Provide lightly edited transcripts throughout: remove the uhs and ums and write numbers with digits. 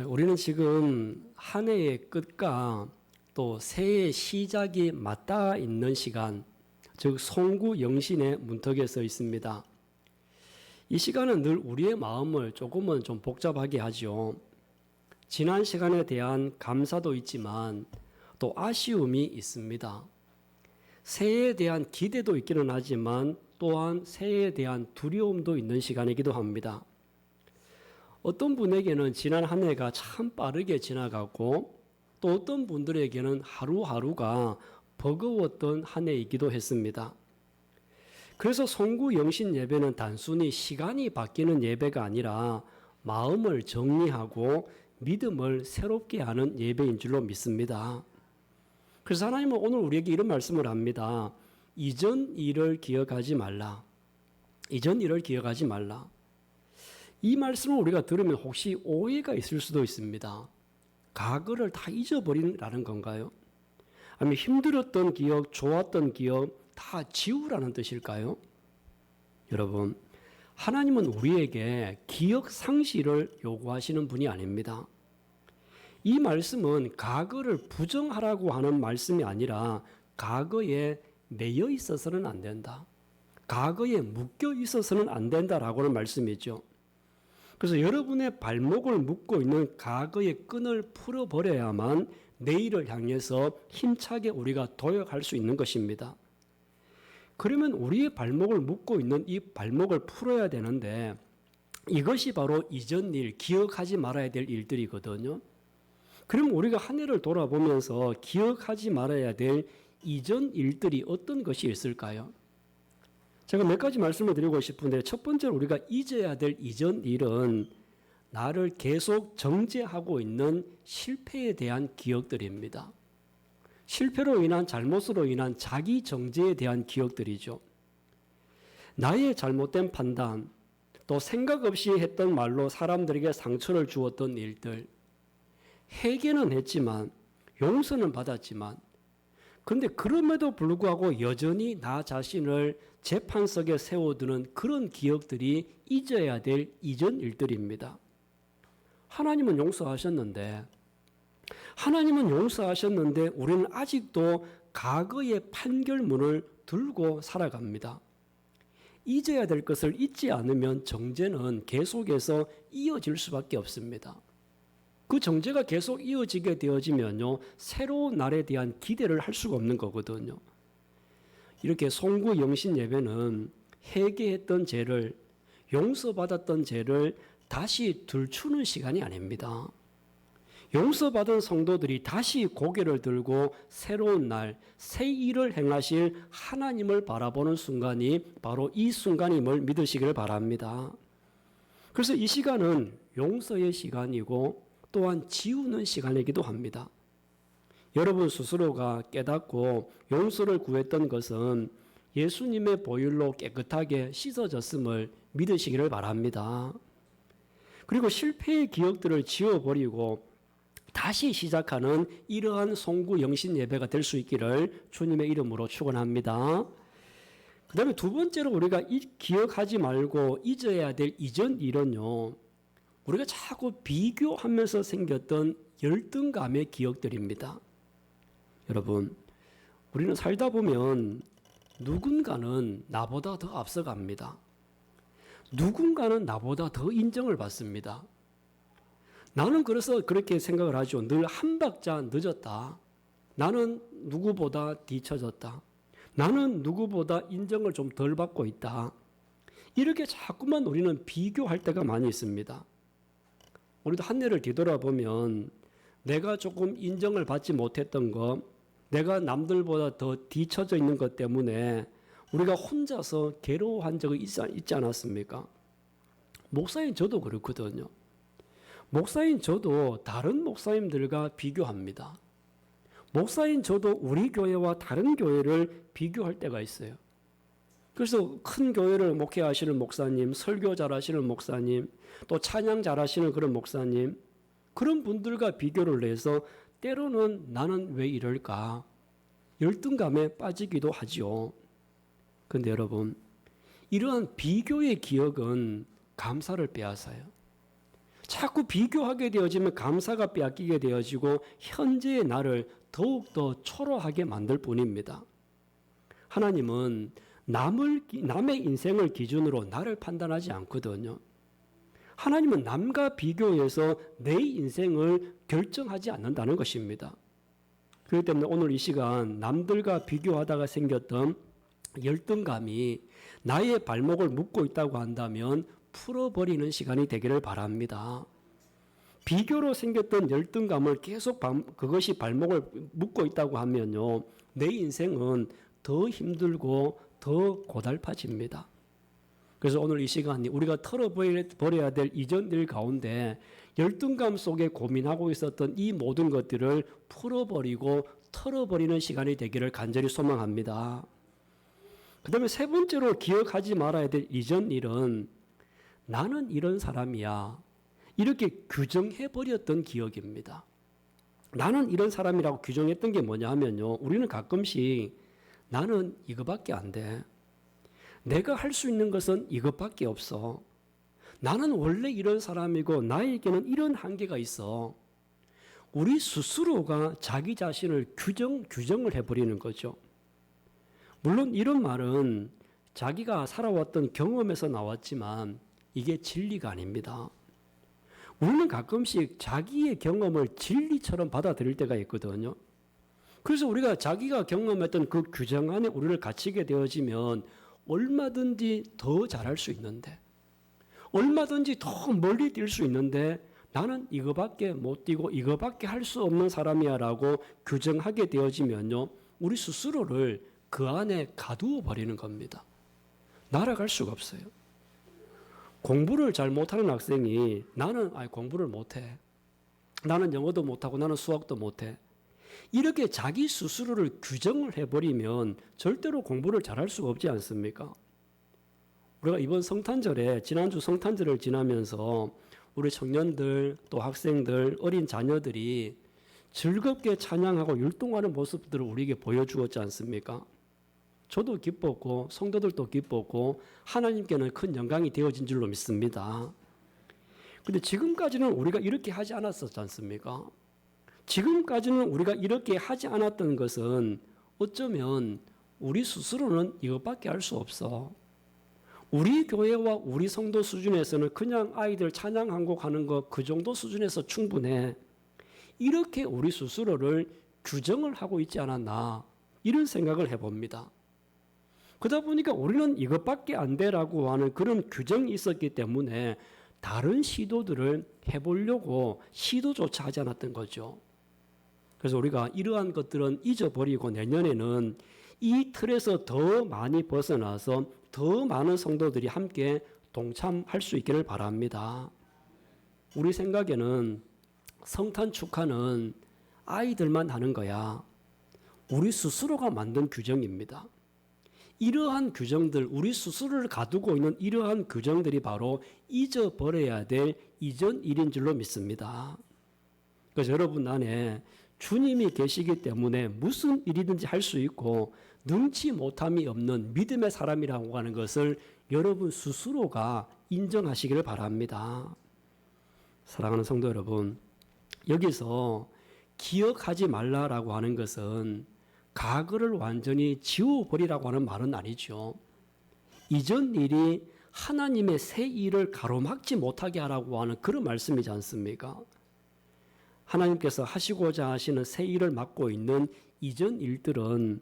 우리는 지금 한 해의 끝과 또 새해의 시작이 맞닿아 있는 시간, 즉 송구 영신의 문턱에 서 있습니다. 이 시간은 늘 우리의 마음을 조금은 좀 복잡하게 하죠. 지난 시간에 대한 감사도 있지만 또 아쉬움이 있습니다. 새해에 대한 기대도 있기는 하지만 또한 새해에 대한 두려움도 있는 시간이기도 합니다. 어떤 분에게는 지난 한 해가 참 빠르게 지나가고 또 어떤 분들에게는 하루하루가 버거웠던 한 해이기도 했습니다. 그래서 송구 영신 예배는 단순히 시간이 바뀌는 예배가 아니라 마음을 정리하고 믿음을 새롭게 하는 예배인 줄로 믿습니다. 그래서 하나님은 오늘 우리에게 이런 말씀을 합니다. 이전 일을 기억하지 말라. 이전 일을 기억하지 말라. 이 말씀을 우리가 들으면 혹시 오해가 있을 수도 있습니다. 과거를 다 잊어버리라는 건가요? 아니면 힘들었던 기억, 좋았던 기억 다 지우라는 뜻일까요? 여러분, 하나님은 우리에게 기억 상실을 요구하시는 분이 아닙니다. 이 말씀은 과거를 부정하라고 하는 말씀이 아니라 과거에 매여 있어서는 안 된다. 과거에 묶여 있어서는 안 된다라고 하는 말씀이죠. 그래서 여러분의 발목을 묶고 있는 과거의 끈을 풀어버려야만 내일을 향해서 힘차게 우리가 도약할 수 있는 것입니다. 그러면 우리의 발목을 묶고 있는 이 발목을 풀어야 되는데 이것이 바로 이전 일, 기억하지 말아야 될 일들이거든요. 그럼 우리가 한 해를 돌아보면서 기억하지 말아야 될 이전 일들이 어떤 것이 있을까요? 제가 몇 가지 말씀을 드리고 싶은데 첫 번째로 우리가 잊어야 될 이전 일은 나를 계속 정죄하고 있는 실패에 대한 기억들입니다. 실패로 인한 잘못으로 인한 자기 정죄에 대한 기억들이죠. 나의 잘못된 판단, 또 생각 없이 했던 말로 사람들에게 상처를 주었던 일들, 회개는 했지만 용서는 받았지만 그런데 그럼에도 불구하고 여전히 나 자신을 재판석에 세워두는 그런 기억들이 잊어야 될 이전 일들입니다. 하나님은 용서하셨는데 우리는 아직도 과거의 판결문을 들고 살아갑니다. 잊어야 될 것을 잊지 않으면 정죄는 계속해서 이어질 수밖에 없습니다. 그 정죄가 계속 이어지게 되어지면요, 새로운 날에 대한 기대를 할 수가 없는 거거든요. 이렇게 송구 영신 예배는 회개했던 죄를, 용서받았던 죄를 다시 들추는 시간이 아닙니다. 용서받은 성도들이 다시 고개를 들고 새로운 날, 새 일을 행하실 하나님을 바라보는 순간이 바로 이 순간임을 믿으시길 바랍니다. 그래서 이 시간은 용서의 시간이고 또한 지우는 시간이기도 합니다. 여러분 스스로가 깨닫고 용서를 구했던 것은 예수님의 보혈로 깨끗하게 씻어졌음을 믿으시기를 바랍니다. 그리고 실패의 기억들을 지워버리고 다시 시작하는 이러한 송구 영신 예배가 될 수 있기를 주님의 이름으로 축원합니다. 그 다음에 두 번째로 우리가 기억하지 말고 잊어야 될 이전 일은요, 우리가 자꾸 비교하면서 생겼던 열등감의 기억들입니다. 여러분, 우리는 살다 보면 누군가는 나보다 더 앞서갑니다. 누군가는 나보다 더 인정을 받습니다. 나는 그래서 그렇게 생각을 하죠. 늘 한 박자 늦었다. 나는 누구보다 뒤처졌다. 나는 누구보다 인정을 좀 덜 받고 있다. 이렇게 자꾸만 우리는 비교할 때가 많이 있습니다. 우리도 한 해를 뒤돌아보면 내가 조금 인정을 받지 못했던 것, 내가 남들보다 더 뒤처져 있는 것 때문에 우리가 혼자서 괴로워한 적이 있지 않았습니까? 목사인 저도 그렇거든요. 목사인 저도 다른 목사님들과 비교합니다. 목사인 저도 우리 교회와 다른 교회를 비교할 때가 있어요. 그래서 큰 교회를 목회하시는 목사님, 설교 잘하시는 목사님, 또 찬양 잘하시는 그런 목사님, 그런 분들과 비교를 해서 때로는 나는 왜 이럴까? 열등감에 빠지기도 하죠. 그런데 여러분, 이러한 비교의 기억은 감사를 빼앗아요. 자꾸 비교하게 되어지면 감사가 빼앗기게 되어지고 현재의 나를 더욱더 초라하게 만들 뿐입니다. 하나님은 남의 인생을 기준으로 나를 판단하지 않거든요. 하나님은 남과 비교해서 내 인생을 결정하지 않는다는 것입니다. 그렇기 때문에 오늘 이 시간 남들과 비교하다가 생겼던 열등감이 나의 발목을 묶고 있다고 한다면 풀어버리는 시간이 되기를 바랍니다. 비교로 생겼던 열등감을 계속 그것이 발목을 묶고 있다고 하면요, 내 인생은 더 힘들고 더 고달파집니다. 그래서 오늘 이 시간이 우리가 털어버려야 될 이전 일 가운데 열등감 속에 고민하고 있었던 이 모든 것들을 풀어버리고 털어버리는 시간이 되기를 간절히 소망합니다. 그 다음에 세 번째로 기억하지 말아야 될 이전 일은 나는 이런 사람이야, 이렇게 규정해버렸던 기억입니다. 나는 이런 사람이라고 규정했던 게 뭐냐 하면요, 우리는 가끔씩 나는 이거밖에 안 돼, 내가 할 수 있는 것은 이것밖에 없어, 나는 원래 이런 사람이고 나에게는 이런 한계가 있어. 우리 스스로가 자기 자신을 규정을 해버리는 거죠. 물론 이런 말은 자기가 살아왔던 경험에서 나왔지만 이게 진리가 아닙니다. 우리는 가끔씩 자기의 경험을 진리처럼 받아들일 때가 있거든요. 그래서 우리가 자기가 경험했던 그 규정 안에 우리를 갇히게 되어지면 얼마든지 더 잘할 수 있는데, 얼마든지 더 멀리 뛸 수 있는데 나는 이거밖에 못 뛰고 이거밖에 할 수 없는 사람이야 라고 규정하게 되어지면요, 우리 스스로를 그 안에 가두어 버리는 겁니다. 날아갈 수가 없어요. 공부를 잘 못하는 학생이 나는 공부를 못해, 나는 영어도 못하고 나는 수학도 못해, 이렇게 자기 스스로를 규정을 해버리면 절대로 공부를 잘할 수가 없지 않습니까? 우리가 이번 성탄절에, 지난주 성탄절을 지나면서 우리 청년들 또 학생들, 어린 자녀들이 즐겁게 찬양하고 율동하는 모습들을 우리에게 보여주었지 않습니까? 저도 기뻤고 성도들도 기뻤고 하나님께는 큰 영광이 되어진 줄로 믿습니다. 그런데 지금까지는 우리가 이렇게 하지 않았었지 않습니까? 지금까지는 우리가 이렇게 하지 않았던 것은 어쩌면 우리 스스로는 이것밖에 할 수 없어, 우리 교회와 우리 성도 수준에서는 그냥 아이들 찬양 한 곡 하는 거 그 정도 수준에서 충분해, 이렇게 우리 스스로를 규정을 하고 있지 않았나, 이런 생각을 해봅니다. 그러다 보니까 우리는 이것밖에 안 돼라고 하는 그런 규정이 있었기 때문에 다른 시도들을 해보려고 시도조차 하지 않았던 거죠. 그래서 우리가 이러한 것들은 잊어버리고 내년에는 이 틀에서 더 많이 벗어나서 더 많은 성도들이 함께 동참할 수 있기를 바랍니다. 우리 생각에는 성탄 축하는 아이들만 하는 거야, 우리 스스로가 만든 규정입니다. 이러한 규정들, 우리 스스로를 가두고 있는 이러한 규정들이 바로 잊어버려야 될 이전 일인 줄로 믿습니다. 그래서 여러분 안에 주님이 계시기 때문에 무슨 일이든지 할 수 있고 능치 못함이 없는 믿음의 사람이라고 하는 것을 여러분 스스로가 인정하시기를 바랍니다. 사랑하는 성도 여러분, 여기서 기억하지 말라라고 하는 것은 과거를 완전히 지워버리라고 하는 말은 아니죠. 이전 일이 하나님의 새 일을 가로막지 못하게 하라고 하는 그런 말씀이지 않습니까? 하나님께서 하시고자 하시는 새 일을 맡고 있는 이전 일들은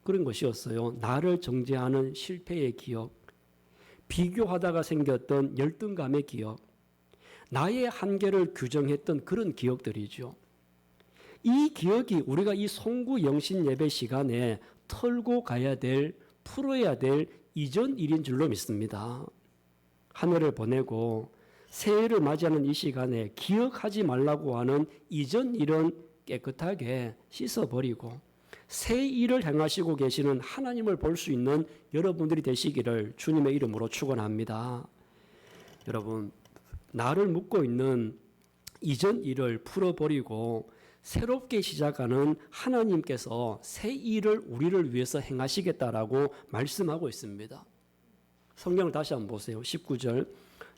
그런 것이었어요. 나를 정죄하는 실패의 기억, 비교하다가 생겼던 열등감의 기억, 나의 한계를 규정했던 그런 기억들이죠. 이 기억이 우리가 이 송구 영신 예배 시간에 털고 가야 될, 풀어야 될 이전 일인 줄로 믿습니다. 한 해를 보내고 새해를 맞이하는 이 시간에 기억하지 말라고 하는 이전 일은 깨끗하게 씻어버리고 새 일을 행하시고 계시는 하나님을 볼 수 있는 여러분들이 되시기를 주님의 이름으로 축원합니다. 여러분, 나를 묶고 있는 이전 일을 풀어버리고 새롭게 시작하는 하나님께서 새 일을 우리를 위해서 행하시겠다라고 말씀하고 있습니다. 성경을 다시 한번 보세요. 19절.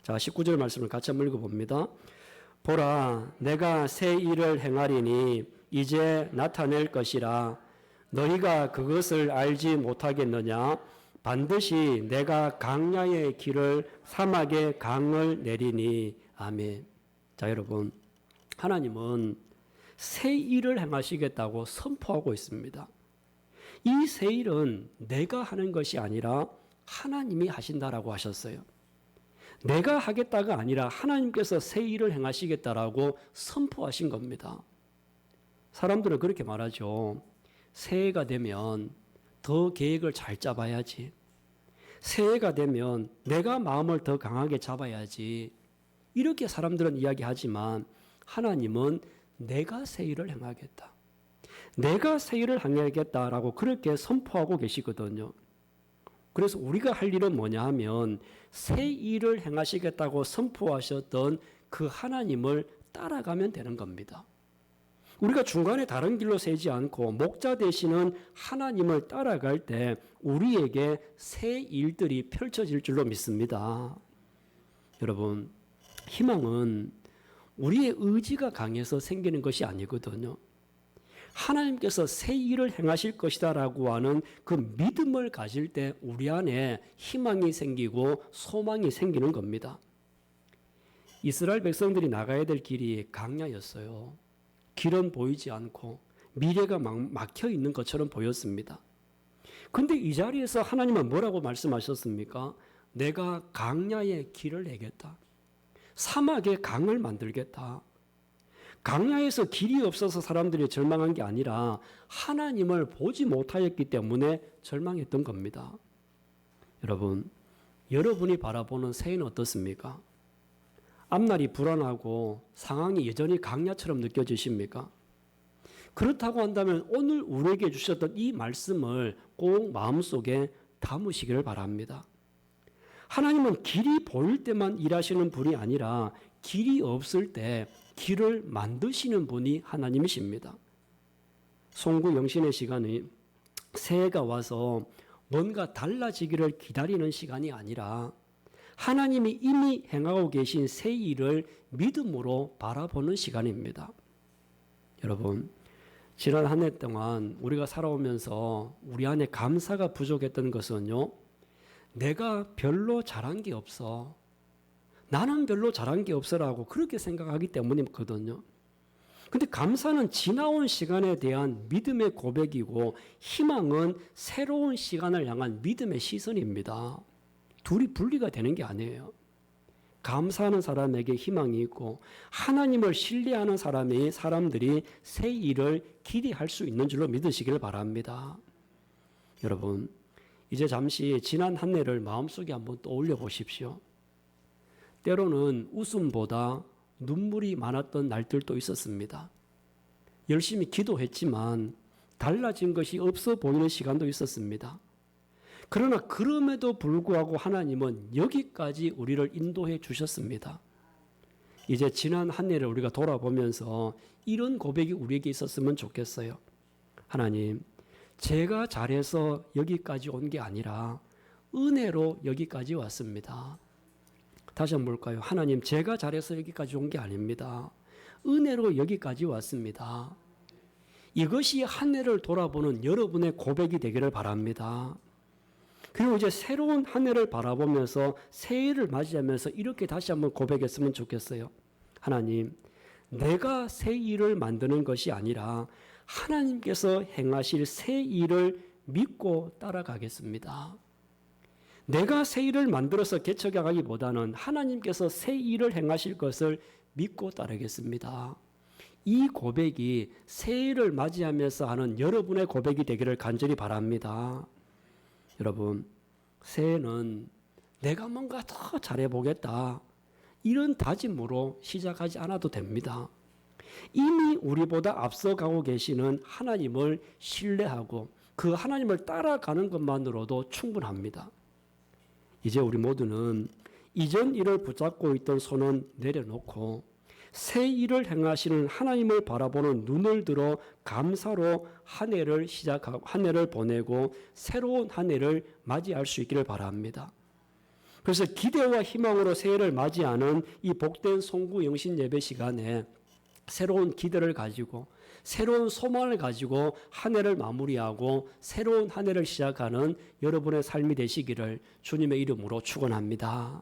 자, 19절 말씀을 같이 한번 읽어봅니다. 보라, 내가 새 일을 행하리니 이제 나타낼 것이라. 너희가 그것을 알지 못하겠느냐? 반드시 내가 강야의 길을 사막의 강을 내리니. 아멘. 자, 여러분, 하나님은 새 일을 행하시겠다고 선포하고 있습니다. 이 새 일은 내가 하는 것이 아니라 하나님이 하신다라고 하셨어요. 내가 하겠다가 아니라 하나님께서 새 일을 행하시겠다라고 선포하신 겁니다. 사람들은 그렇게 말하죠. 새해가 되면 더 계획을 잘 짜봐야지. 새해가 되면 내가 마음을 더 강하게 잡아야지. 이렇게 사람들은 이야기하지만 하나님은 내가 새 일을 행하겠다. 내가 새 일을 행하겠다라고 그렇게 선포하고 계시거든요. 그래서 우리가 할 일은 뭐냐 하면 새 일을 행하시겠다고 선포하셨던 그 하나님을 따라가면 되는 겁니다. 우리가 중간에 다른 길로 새지 않고 목자 되시는 하나님을 따라갈 때 우리에게 새 일들이 펼쳐질 줄로 믿습니다. 여러분, 희망은 우리의 의지가 강해서 생기는 것이 아니거든요. 하나님께서 새 일을 행하실 것이다라고 하는 그 믿음을 가질 때 우리 안에 희망이 생기고 소망이 생기는 겁니다. 이스라엘 백성들이 나가야 될 길이 강야였어요. 길은 보이지 않고 미래가 막혀 있는 것처럼 보였습니다. 근데 이 자리에서 하나님은 뭐라고 말씀하셨습니까? 내가 강야의 길을 내겠다. 사막에 강을 만들겠다. 강야에서 길이 없어서 사람들이 절망한 게 아니라 하나님을 보지 못하였기 때문에 절망했던 겁니다. 여러분, 여러분이 바라보는 새해는 어떻습니까? 앞날이 불안하고 상황이 여전히 강야처럼 느껴지십니까? 그렇다고 한다면 오늘 우리에게 주셨던 이 말씀을 꼭 마음속에 담으시기를 바랍니다. 하나님은 길이 보일 때만 일하시는 분이 아니라 길이 없을 때 길을 만드시는 분이 하나님이십니다. 송구 영신의 시간이 새해가 와서 뭔가 달라지기를 기다리는 시간이 아니라 하나님이 이미 행하고 계신 새 일을 믿음으로 바라보는 시간입니다. 여러분, 지난 한 해 동안 우리가 살아오면서 우리 안에 감사가 부족했던 것은요, 내가 별로 잘한 게 없어. 나는 별로 잘한 게 없어라고 그렇게 생각하기 때문이거든요. 근데 감사는 지나온 시간에 대한 믿음의 고백이고 희망은 새로운 시간을 향한 믿음의 시선입니다. 둘이 분리가 되는 게 아니에요. 감사하는 사람에게 희망이 있고 하나님을 신뢰하는 사람들이 새 일을 기대할 수 있는 줄로 믿으시길 바랍니다. 여러분, 이제 잠시 지난 한 해를 마음속에 한번 떠올려 보십시오. 때로는 웃음보다 눈물이 많았던 날들도 있었습니다. 열심히 기도했지만 달라진 것이 없어 보이는 시간도 있었습니다. 그러나 그럼에도 불구하고 하나님은 여기까지 우리를 인도해 주셨습니다. 이제 지난 한 해를 우리가 돌아보면서 이런 고백이 우리에게 있었으면 좋겠어요. 하나님, 제가 잘해서 여기까지 온 게 아니라 은혜로 여기까지 왔습니다. 다시 한번 볼까요? 하나님, 제가 잘해서 여기까지 온 게 아닙니다. 은혜로 여기까지 왔습니다. 이것이 한 해를 돌아보는 여러분의 고백이 되기를 바랍니다. 그리고 이제 새로운 한 해를 바라보면서 새해를 맞이하면서 이렇게 다시 한번 고백했으면 좋겠어요. 하나님, 내가 새 일을 만드는 것이 아니라 하나님께서 행하실 새 일을 믿고 따라가겠습니다. 내가 새 일을 만들어서 개척하기보다는 하나님께서 새 일을 행하실 것을 믿고 따르겠습니다. 이 고백이 새해를 맞이하면서 하는 여러분의 고백이 되기를 간절히 바랍니다. 여러분, 새해는 내가 뭔가 더 잘해보겠다, 이런 다짐으로 시작하지 않아도 됩니다. 이미 우리보다 앞서가고 계시는 하나님을 신뢰하고 그 하나님을 따라가는 것만으로도 충분합니다. 이제 우리 모두는 이전 일을 붙잡고 있던 손은 내려놓고 새 일을 행하시는 하나님을 바라보는 눈을 들어 감사로 한 해를 시작하고 한 해를 보내고 새로운 한 해를 맞이할 수 있기를 바랍니다. 그래서 기대와 희망으로 새해를 맞이하는 이 복된 송구 영신 예배 시간에 새로운 기대를 가지고 새로운 소망을 가지고 한 해를 마무리하고 새로운 한 해를 시작하는 여러분의 삶이 되시기를 주님의 이름으로 축원합니다.